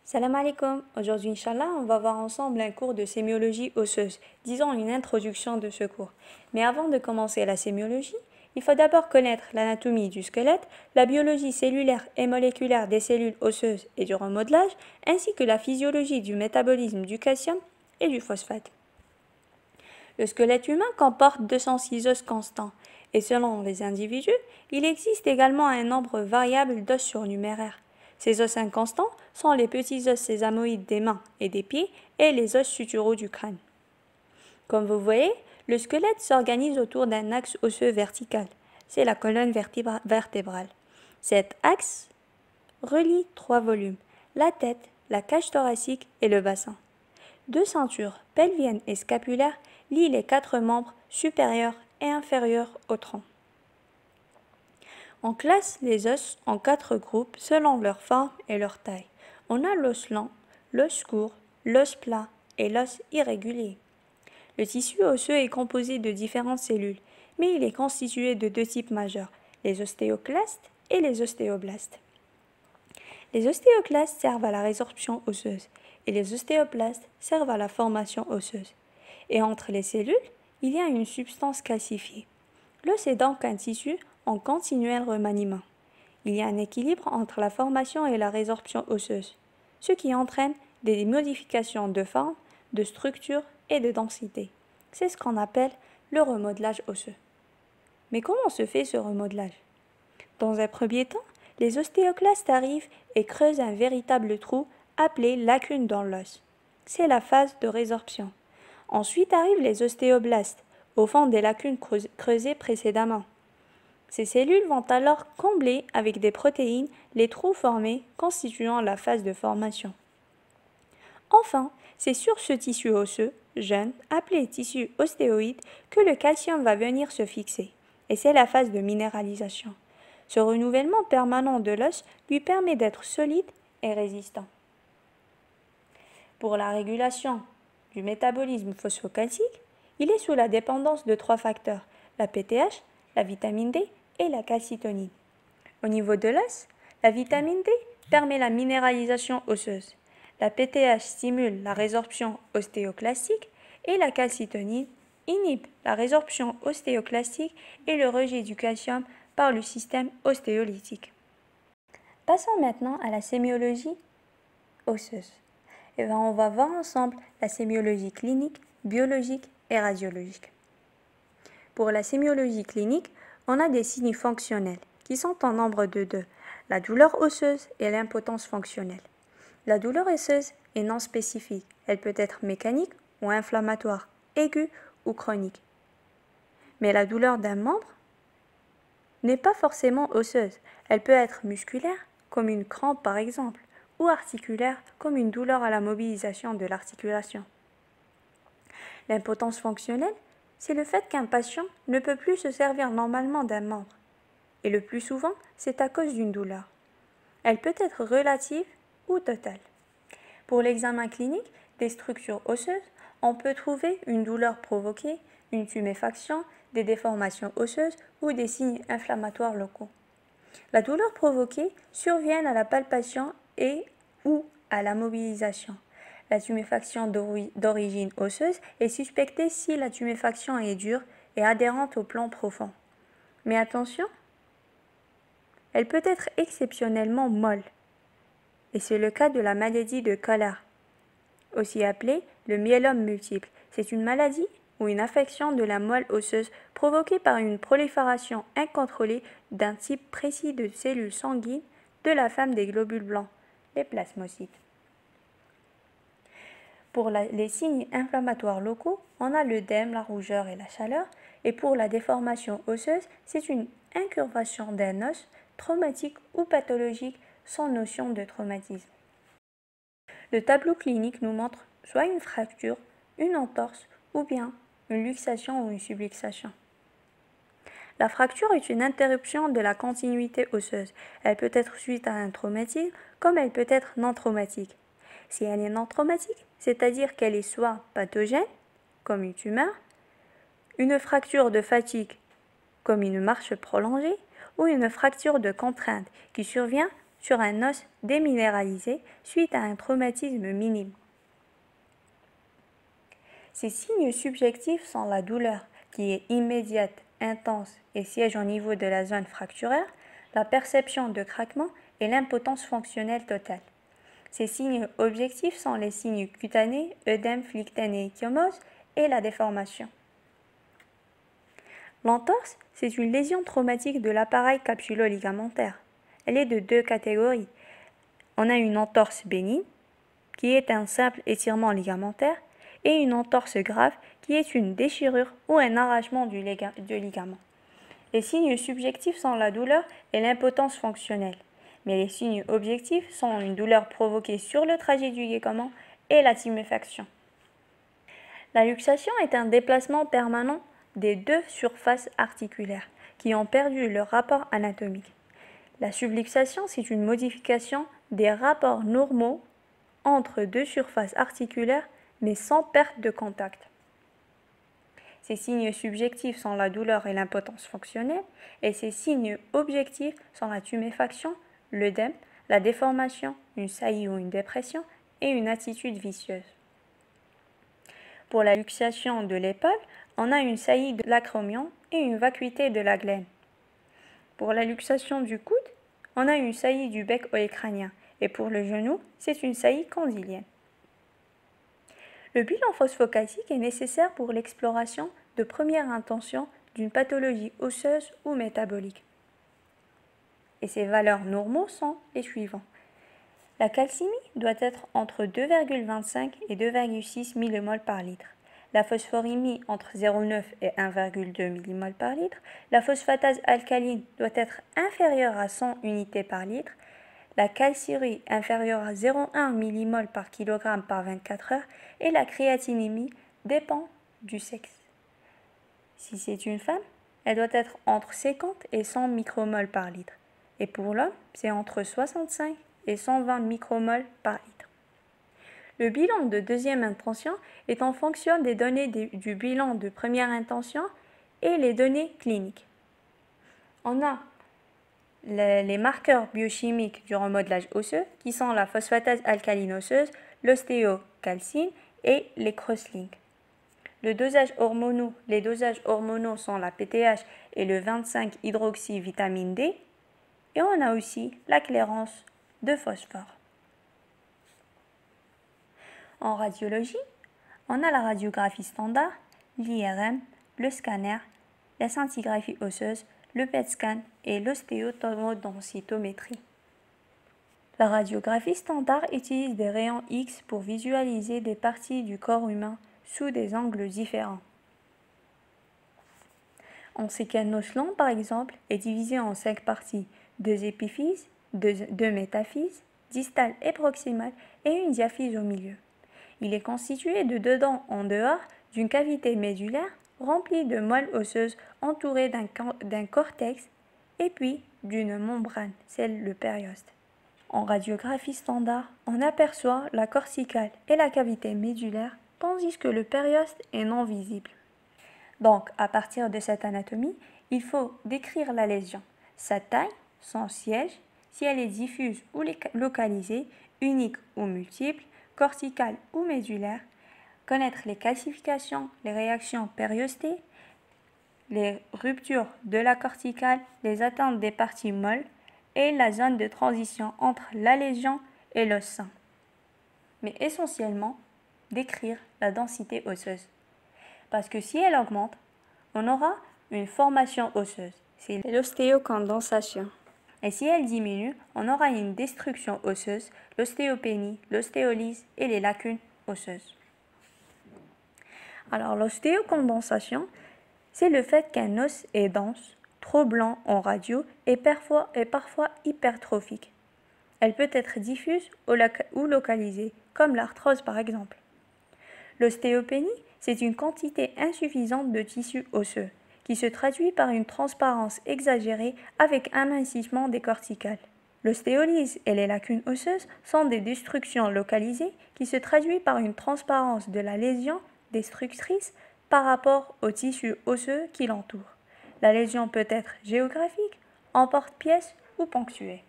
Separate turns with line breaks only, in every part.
Salam alaikum. Aujourd'hui, Inch'Allah, on va voir ensemble un cours de sémiologie osseuse, disons une introduction de ce cours. Mais avant de commencer la sémiologie, il faut d'abord connaître l'anatomie du squelette, la biologie cellulaire et moléculaire des cellules osseuses et du remodelage, ainsi que la physiologie du métabolisme du calcium et du phosphate. Le squelette humain comporte 206 os constants, et selon les individus, il existe également un nombre variable d'os surnuméraires. Ces os inconstants sont les petits os sésamoïdes des mains et des pieds et les os suturaux du crâne. Comme vous voyez, le squelette s'organise autour d'un axe osseux vertical. C'est la colonne vertébrale. Cet axe relie 3 volumes, la tête, la cage thoracique et le bassin. 2 ceintures pelviennes et scapulaires lient les 4 membres supérieurs et inférieurs au tronc. On classe les os en 4 groupes selon leur forme et leur taille. On a l'os lent, l'os court, l'os plat et l'os irrégulier. Le tissu osseux est composé de différentes cellules, mais il est constitué de 2 types majeurs, les ostéoclastes et les ostéoblastes. Les ostéoclastes servent à la résorption osseuse et les ostéoblastes servent à la formation osseuse. Et entre les cellules, il y a une substance calcifiée. L'os est donc un tissu en continuel remaniement. Il y a un équilibre entre la formation et la résorption osseuse, ce qui entraîne des modifications de forme, de structure et de densité. C'est ce qu'on appelle le remodelage osseux. Mais comment se fait ce remodelage? Dans un premier temps, les ostéoclastes arrivent et creusent un véritable trou appelé lacune dans l'os. C'est la phase de résorption. Ensuite arrivent les ostéoblastes, au fond des lacunes creusées précédemment. Ces cellules vont alors combler avec des protéines les trous formés constituant la phase de formation. Enfin, c'est sur ce tissu osseux, jeune, appelé tissu ostéoïde, que le calcium va venir se fixer, et c'est la phase de minéralisation. Ce renouvellement permanent de l'os lui permet d'être solide et résistant. Pour la régulation du métabolisme phosphocalcique, il est sous la dépendance de 3 facteurs, la PTH, la vitamine D et la calcitonine. Au niveau de l'os, la vitamine D permet la minéralisation osseuse. La PTH stimule la résorption ostéoclastique et la calcitonine inhibe la résorption ostéoclastique et le rejet du calcium par le système ostéolytique. Passons maintenant à la sémiologie osseuse. On va voir ensemble la sémiologie clinique, biologique et radiologique. Pour la sémiologie clinique, on a des signes fonctionnels qui sont en nombre de 2, la douleur osseuse et l'impotence fonctionnelle. La douleur osseuse est non spécifique, elle peut être mécanique ou inflammatoire, aiguë ou chronique. Mais la douleur d'un membre n'est pas forcément osseuse, elle peut être musculaire, comme une crampe par exemple, ou articulaire, comme une douleur à la mobilisation de l'articulation. L'impotence fonctionnelle, c'est le fait qu'un patient ne peut plus se servir normalement d'un membre. Et le plus souvent, c'est à cause d'une douleur. Elle peut être relative ou totale. Pour l'examen clinique des structures osseuses, on peut trouver une douleur provoquée, une tuméfaction, des déformations osseuses ou des signes inflammatoires locaux. La douleur provoquée survient à la palpation et ou à la mobilisation. La tuméfaction d'origine osseuse est suspectée si la tuméfaction est dure et adhérente au plan profond. Mais attention, elle peut être exceptionnellement molle. Et c'est le cas de la maladie de Kohler, aussi appelée le myélome multiple. C'est une maladie ou une affection de la moelle osseuse provoquée par une prolifération incontrôlée d'un type précis de cellules sanguines de la femme des globules blancs, les plasmocytes. Pour les signes inflammatoires locaux, on a l'œdème, la rougeur et la chaleur. Et pour la déformation osseuse, c'est une incurvation d'un os traumatique ou pathologique sans notion de traumatisme. Le tableau clinique nous montre soit une fracture, une entorse ou bien une luxation ou une subluxation. La fracture est une interruption de la continuité osseuse. Elle peut être suite à un traumatisme, comme elle peut être non traumatique. Si elle est non traumatique, c'est-à-dire qu'elle est soit pathogène, comme une tumeur, une fracture de fatigue, comme une marche prolongée, ou une fracture de contrainte qui survient sur un os déminéralisé suite à un traumatisme minime. Ces signes subjectifs sont la douleur, qui est immédiate, intense et siège au niveau de la zone fracturaire, la perception de craquement et l'impotence fonctionnelle totale. Ces signes objectifs sont les signes cutanés, œdème, phlyctène et ecchymose, et la déformation. L'entorse, c'est une lésion traumatique de l'appareil capsulo-ligamentaire. Elle est de deux catégories. On a une entorse bénigne, qui est un simple étirement ligamentaire, et une entorse grave, qui est une déchirure ou un arrachement du ligament. Les signes subjectifs sont la douleur et l'impotence fonctionnelle, mais les signes objectifs sont une douleur provoquée sur le trajet du ligament et la tuméfaction. La luxation est un déplacement permanent des deux surfaces articulaires qui ont perdu leur rapport anatomique. La subluxation, c'est une modification des rapports normaux entre deux surfaces articulaires mais sans perte de contact. Ces signes subjectifs sont la douleur et l'impotence fonctionnelle et ces signes objectifs sont la tuméfaction, l'œdème, la déformation, une saillie ou une dépression et une attitude vicieuse. Pour la luxation de l'épaule, on a une saillie de l'acromion et une vacuité de la glène. Pour la luxation du coude, on a une saillie du bec olecranien et pour le genou, c'est une saillie condylienne. Le bilan phosphocalcique est nécessaire pour l'exploration de première intention d'une pathologie osseuse ou métabolique. Et ses valeurs normaux sont les suivants. La calcémie doit être entre 2,25 et 2,6 mmol par litre. La phosphorémie entre 0,9 et 1,2 mmol par litre. La phosphatase alcaline doit être inférieure à 100 unités par litre. La calciurie inférieure à 0,1 mmol par kg par 24 heures et la créatinémie dépend du sexe. Si c'est une femme, elle doit être entre 50 et 100 micromoles par litre. Et pour l'homme, c'est entre 65 et 120 micromoles par litre. Le bilan de deuxième intention est en fonction des données du bilan de première intention et les données cliniques. On a les marqueurs biochimiques du remodelage osseux qui sont la phosphatase alcaline osseuse, l'ostéocalcine et les crosslinks. Les dosages hormonaux sont la PTH et le 25-hydroxyvitamine D et on a aussi la clairance de phosphore. En radiologie, on a la radiographie standard, l'IRM, le scanner, la scintigraphie osseuse, le PET scan et l'ostéotomodensitométrie. La radiographie standard utilise des rayons X pour visualiser des parties du corps humain sous des angles différents. On sait qu'un os long, par exemple, est divisé en 5 parties, 2 épiphyses, 2 métaphyses, distale et proximale, et une diaphyse au milieu. Il est constitué de 2 dents en dehors d'une cavité médulaire remplie de moelle osseuse entourée d'un cortex et puis d'une membrane, celle le périoste. En radiographie standard, on aperçoit la corticale et la cavité médulaire, tandis que le périoste est non visible. Donc, à partir de cette anatomie, il faut décrire la lésion, sa taille, son siège, si elle est diffuse ou localisée, unique ou multiple, corticale ou médulaire, connaître les calcifications, les réactions périostées, les ruptures de la corticale, les atteintes des parties molles et la zone de transition entre la lésion et l'os sain. Mais essentiellement, décrire la densité osseuse. Parce que si elle augmente, on aura une formation osseuse, c'est l'ostéocondensation. Et si elle diminue, on aura une destruction osseuse, l'ostéopénie, l'ostéolyse et les lacunes osseuses. Alors l'ostéocondensation, c'est le fait qu'un os est dense, trop blanc en radio et parfois hypertrophique. Elle peut être diffuse ou localisée, comme l'arthrose par exemple. L'ostéopénie, c'est une quantité insuffisante de tissu osseux qui se traduit par une transparence exagérée avec amincissement des corticales. L'ostéolyse et les lacunes osseuses sont des destructions localisées qui se traduisent par une transparence de la lésion destructrice par rapport au tissu osseux qui l'entoure. La lésion peut être géographique, en porte-pièce ou ponctuée.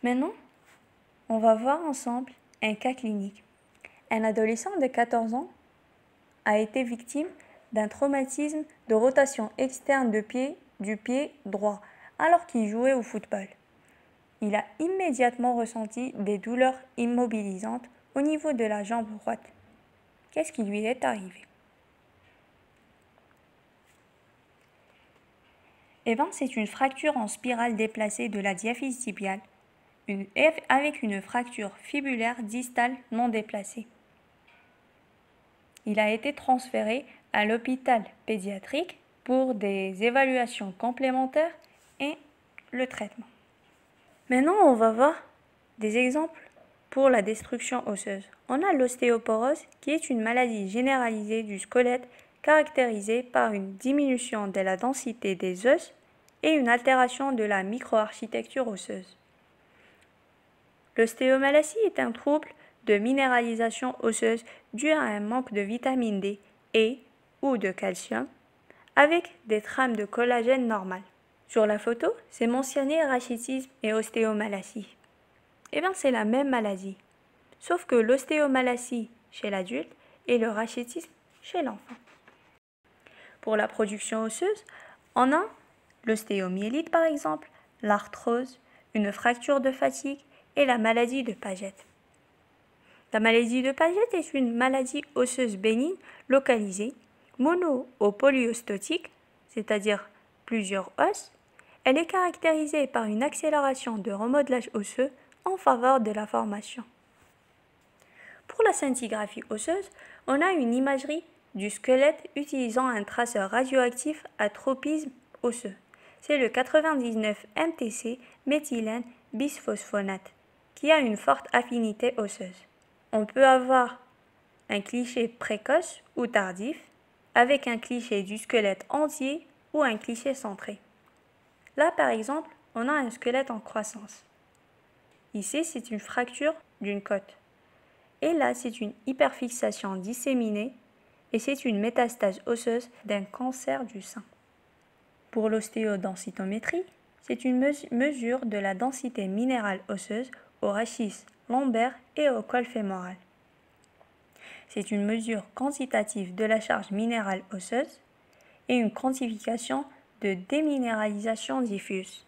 Maintenant, on va voir ensemble un cas clinique. Un adolescent de 14 ans a été victime d'un traumatisme de rotation externe du pied droit alors qu'il jouait au football. Il a immédiatement ressenti des douleurs immobilisantes au niveau de la jambe droite. Qu'est-ce qui lui est arrivé? C'est une fracture en spirale déplacée de la diaphyse tibiale, avec une fracture fibulaire distale non déplacée. Il a été transféré à l'hôpital pédiatrique pour des évaluations complémentaires et le traitement. Maintenant, on va voir des exemples pour la destruction osseuse. On a l'ostéoporose qui est une maladie généralisée du squelette caractérisée par une diminution de la densité des os et une altération de la microarchitecture osseuse. L'ostéomalacie est un trouble de minéralisation osseuse dû à un manque de vitamine D et ou de calcium avec des trames de collagène normales. Sur la photo, c'est mentionné rachitisme et ostéomalacie. C'est la même maladie, sauf que l'ostéomalacie chez l'adulte et le rachitisme chez l'enfant. Pour la production osseuse, on a l'ostéomyélite par exemple, l'arthrose, une fracture de fatigue et la maladie de Paget. La maladie de Paget est une maladie osseuse bénigne localisée, mono- ou polyostotique, c'est-à-dire plusieurs os. Elle est caractérisée par une accélération de remodelage osseux en faveur de la formation. Pour la scintigraphie osseuse, on a une imagerie du squelette utilisant un traceur radioactif à tropisme osseux. C'est le 99 MTC méthylène bisphosphonate qui a une forte affinité osseuse. On peut avoir un cliché précoce ou tardif avec un cliché du squelette entier ou un cliché centré. Là, par exemple, on a un squelette en croissance. Ici, c'est une fracture d'une côte. Et là, c'est une hyperfixation disséminée et c'est une métastase osseuse d'un cancer du sein. Pour l'ostéodensitométrie, c'est une mesure de la densité minérale osseuse au rachis lombaire et au col fémoral. C'est une mesure quantitative de la charge minérale osseuse et une quantification de déminéralisation diffuse.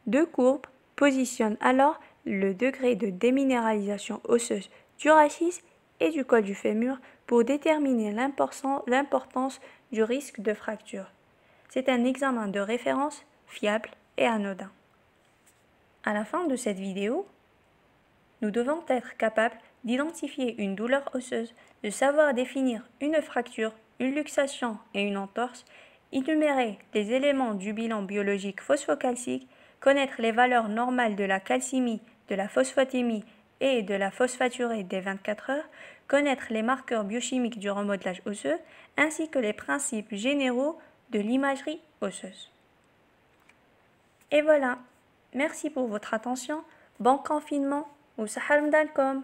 Deux courbes positionnent alors le degré de déminéralisation osseuse du rachis et du col du fémur pour déterminer l'importance du risque de fracture. C'est un examen de référence fiable et anodin. À la fin de cette vidéo, nous devons être capables d'identifier une douleur osseuse, de savoir définir une fracture, une luxation et une entorse, énumérer les éléments du bilan biologique phosphocalcique, connaître les valeurs normales de la calcémie, de la phosphatémie et de la phosphaturée des 24 heures, connaître les marqueurs biochimiques du remodelage osseux, ainsi que les principes généraux de l'imagerie osseuse. Et voilà, merci pour votre attention, bon confinement ou salam alaikum.